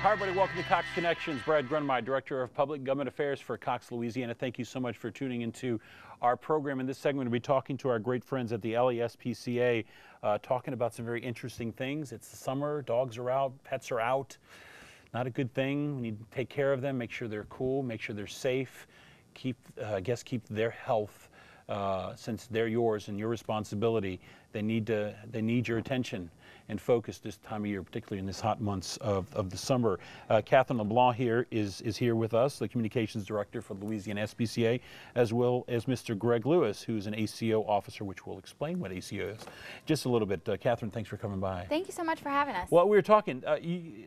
Hi, everybody. Welcome to Cox Connections. Brad Brundmeyer, Director of Public Government Affairs for Cox, Louisiana. Thank you so much for tuning into our program. In this segment, we'll be talking to our great friends at the SPCA, talking about some very interesting things. It's the summer. Dogs are out. Pets are out. Not a good thing. We need to take care of them, make sure they're cool, make sure they're safe, keep their health, since they're yours and your responsibility. They need your attention and focus this time of year, particularly in this hot months of the summer. Katherine LeBlanc here is here with us, the Communications Director for the Louisiana SPCA, as well as Mr. Greg Lewis, who's an ACO officer, which we'll explain what ACO is just a little bit. Katherine, thanks for coming by. Thank you so much for having us. Well, we were talking,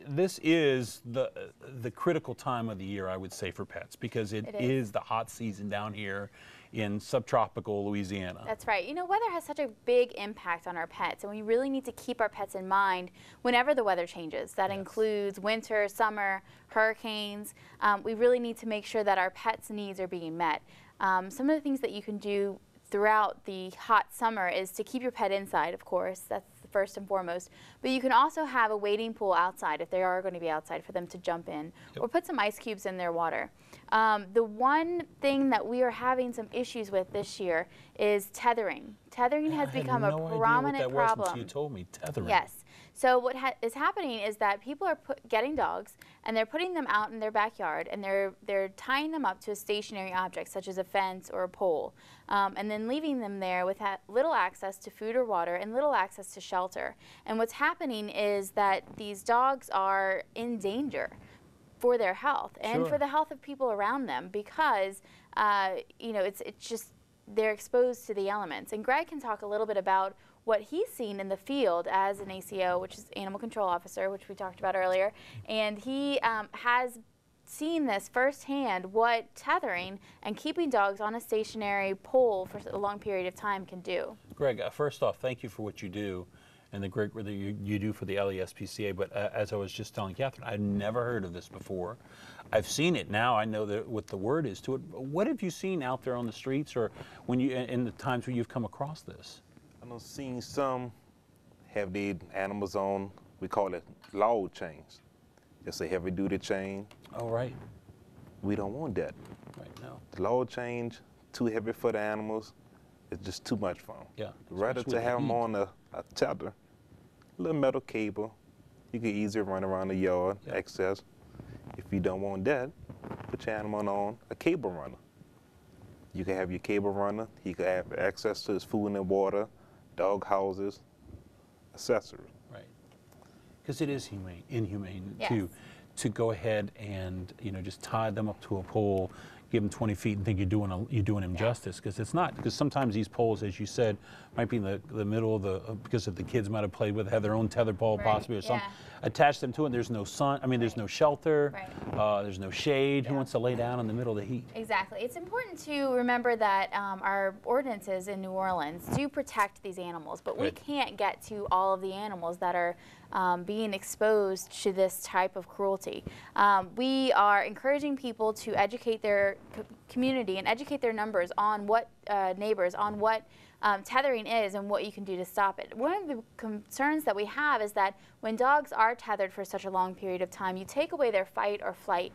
this is the critical time of the year, I would say, for pets, because it is the hot season down here in subtropical Louisiana. That's right. You know, weather has such a big impact on our pets, and we really need to keep our pets in mind whenever the weather changes. That includes winter, summer, hurricanes. We really need to make sure that our pets' needs are being met. Some of the things that you can do throughout the hot summer is to keep your pet inside, of course. That's first and foremost. But you can also have a wading pool outside if they are going to be outside for them to jump in, or put some ice cubes in their water. The one thing that we are having some issues with this year is tethering. Tethering has become a prominent problem. Until you told me tethering. Yes. So what is happening is that people are getting dogs and they're putting them out in their backyard, and they're tying them up to a stationary object such as a fence or a pole, and then leaving them there with little access to food or water and little access to shelter. And what's happening is that these dogs are in danger for their health and for the health of people around them, because you know, it's just they're exposed to the elements. And Greg can talk a little bit about what he's seen in the field as an ACO, which is Animal Control Officer, which we talked about earlier, and he has seen this firsthand, what tethering and keeping dogs on a stationary pole for a long period of time can do. Greg, first off, thank you for what you do and the great work that you do for the SPCA. But as I was just telling Katherine, I'd never heard of this before. I've seen it now. I know that what the word is to it. What have you seen out there on the streets, or when you in the times when you've come across this? I've seen some have their animals on, we call it load chains. It's a heavy duty chain. Oh, right. We don't want that. Right, no. The load chain, too heavy for the animals. It's just too much for them. Yeah. Rather to have them on a tether, a little metal cable, you can easily run around the yard, access. If you don't want that, put your animal on a cable runner. You can have your cable runner. You can have access to his food and water, dog houses, accessories. Right. Because it is inhumane to go ahead and, you know, just tie them up to a pole, give them 20 feet and think you're doing them justice, because it's not. Because sometimes these poles, as you said, might be in the middle of because of the kids might have played with, have their own tether pole possibly or something. Attach them to it, and there's no sun, there's no shelter, there's no shade. Who wants to lay down in the middle of the heat? Exactly. It's important to remember that our ordinances in New Orleans do protect these animals, but we can't get to all of the animals that are being exposed to this type of cruelty. We are encouraging people to educate their community and educate their neighbors on what tethering is and what you can do to stop it. One of the concerns that we have is that when dogs are tethered for such a long period of time, you take away their fight or flight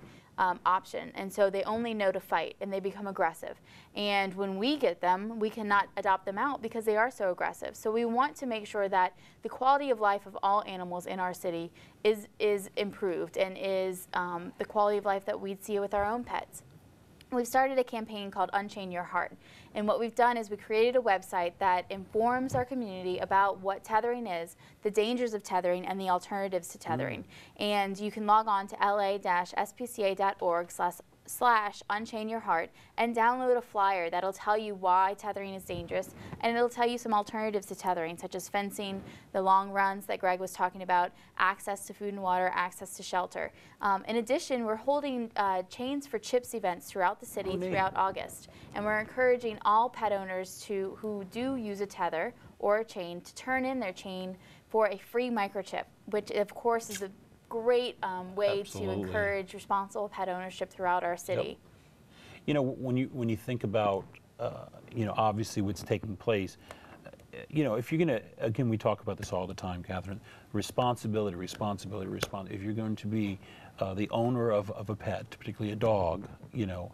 option, and so they only know to fight and they become aggressive. And when we get them, we cannot adopt them out because they are so aggressive. So we want to make sure that the quality of life of all animals in our city is improved and is the quality of life that we'd see with our own pets. We've started a campaign called Unchain Your Heart, and what we've done is we created a website that informs our community about what tethering is, the dangers of tethering, and the alternatives to tethering. And you can log on to la-spca.org/unchainyourheart and download a flyer that'll tell you why tethering is dangerous, and it'll tell you some alternatives to tethering, such as fencing, the long runs that Greg was talking about, access to food and water, access to shelter. In addition, we're holding Chains for Chips events throughout the city throughout August, and we're encouraging all pet owners who do use a tether or a chain to turn in their chain for a free microchip, which of course is a great way to encourage responsible pet ownership throughout our city. You know, when you think about, you know, obviously what's taking place, you know, if you're going to, again, we talk about this all the time, Katherine, responsibility. If you're going to be the owner of a pet, particularly a dog, you know,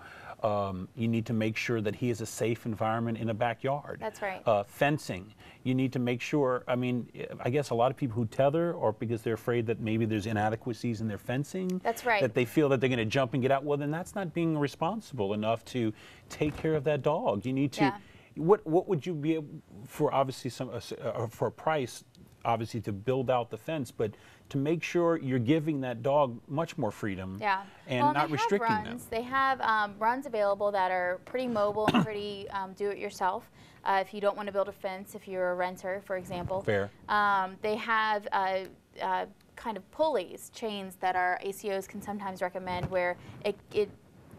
you need to make sure that he has a safe environment in a backyard. That's right. Fencing. You need to make sure, I mean, I guess a lot of people who tether, or because they're afraid that maybe there's inadequacies in their fencing. That's right. That they feel that they're going to jump and get out. Well, then that's not being responsible enough to take care of that dog. You need to, what would you be able, for obviously for a price, obviously to build out the fence, but to make sure you're giving that dog much more freedom and not restricting them. They have runs available that are pretty mobile and pretty do-it-yourself. If you don't want to build a fence, if you're a renter, for example. Fair. They have kind of pulleys, chains that our ACOs can sometimes recommend, where it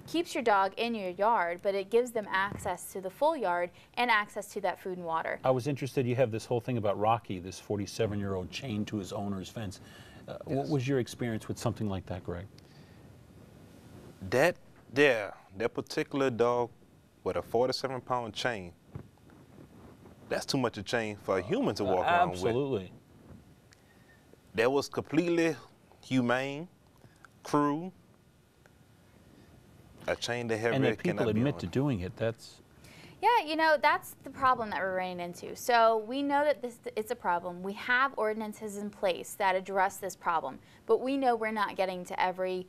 keeps your dog in your yard, but it gives them access to the full yard and access to that food and water. I was interested, you have this whole thing about Rocky, this 47-year-old chained to his owner's fence. What was your experience with something like that, Greg? That particular dog with a 47-pound chain, that's too much a chain for a human to walk around with. Absolutely. That was completely humane, cruel. A chain that and that people admit to doing it. That's Yeah, you know, that's the problem that we're running into. So we know that it's a problem. We have ordinances in place that address this problem, but we know we're not getting to every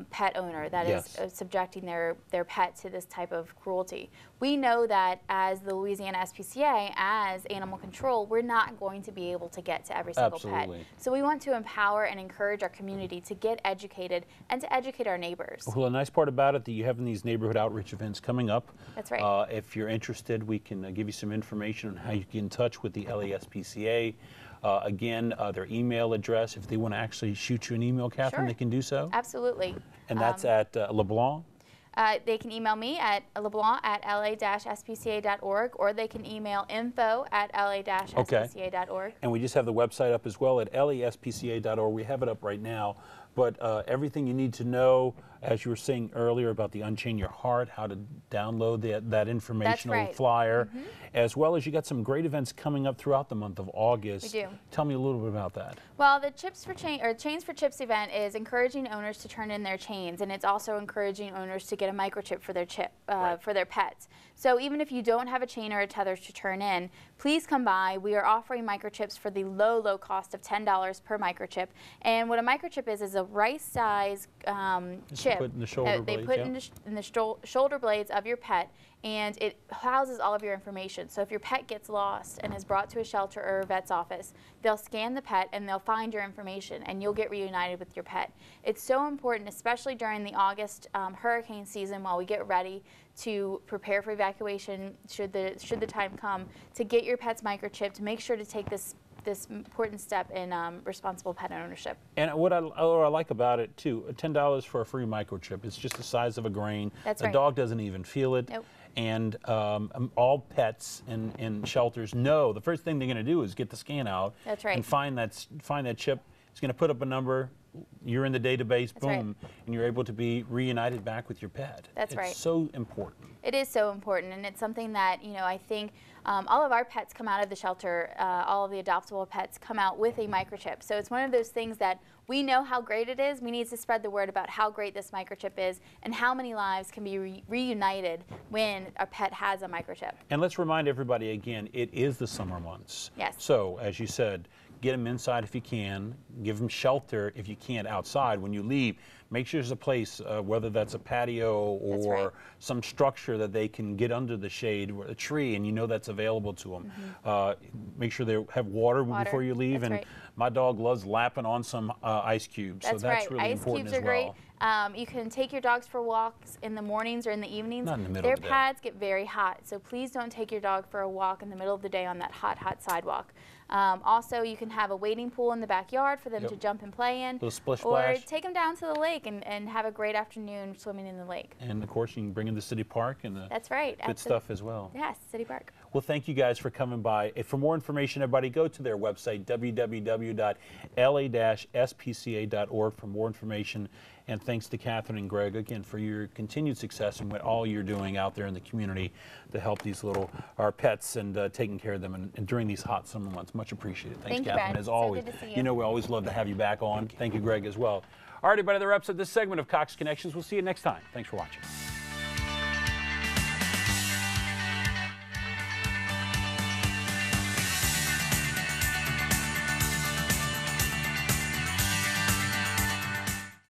pet owner that is subjecting their pet to this type of cruelty. We know that as the Louisiana SPCA, as animal control, we're not going to be able to get to every single pet. So we want to empower and encourage our community to get educated and to educate our neighbors. Well, the nice part about it that you have in these neighborhood outreach events coming up. That's right. If you're interested, we can give you some information on how you get in touch with the LASPCA. Again, their email address, if they want to actually shoot you an email, Katherine, they can do so? Absolutely. And that's at LeBlanc? They can email me at LeBlanc@la-spca.org, or they can email info@la-spca.org. And we just have the website up as well at laspca.org. We have it up right now. But everything you need to know, as you were saying earlier about the Unchain Your Heart, how to download that informational flyer, as well as you got some great events coming up throughout the month of August. We do. Tell me a little bit about that. Well, the Chains for Chips event is encouraging owners to turn in their chains, and it's also encouraging owners to get a microchip for their for their pets. So even if you don't have a chain or a tether to turn in, please come by. We are offering microchips for the low cost of $10 per microchip. And what a microchip is a rice-size chip put in the shoulder they put in the shoulder blades of your pet, and it houses all of your information. So if your pet gets lost and is brought to a shelter or a vet's office, they'll scan the pet and they'll find your information, and you'll get reunited with your pet. It's so important, especially during the August hurricane season, while we get ready to prepare for evacuation should the time come, to get your pet's microchip, to make sure to take this important step in responsible pet ownership. And what I like about it too, $10 for a free microchip. It's just the size of a grain. That's the dog doesn't even feel it. Nope. And all pets in shelters know the first thing they're going to do is get the scan out. That's right. And find that chip. It's going to put up a number. You're in the database, boom, and you're able to be reunited back with your pet. That's right. It's so important. It is so important, and it's something that, you know, I think all of our pets come out of the shelter, all of the adoptable pets come out with a microchip. So it's one of those things that we know how great it is. We need to spread the word about how great this microchip is and how many lives can be reunited when a pet has a microchip. And let's remind everybody again, it is the summer months. Yes. So, as you said, get them inside if you can, give them shelter if you can't outside. When you leave, make sure there's a place, whether that's a patio or some structure that they can get under the shade, or a tree, and you know that's available to them. Make sure they have water before you leave. That's and my dog loves lapping on some ice cubes, so that's really important as well. Ice cubes are great. You can take your dogs for walks in the mornings or in the evenings. Not in the middle Their of the day. pads get very hot, so please don't take your dog for a walk in the middle of the day on that hot sidewalk. Also, you can have a wading pool in the backyard for them to jump and play in. Little splish or splash. take them down to the lake and have a great afternoon swimming in the lake. And of course, you can bring in the city park and the good stuff as well. Yes, City Park. Well, thank you guys for coming by. For more information, everybody, go to their website, www.la-spca.org, for more information. And thanks to Katherine and Greg, again, for your continued success and what all you're doing out there in the community to help these our pets and taking care of them and during these hot summer months. Much appreciated. Thanks, Katherine, as always. So good to see you. You know, we always love to have you back on. Thank you, Greg, as well. All right, everybody, that wraps up this segment of Cox Connections. We'll see you next time. Thanks for watching.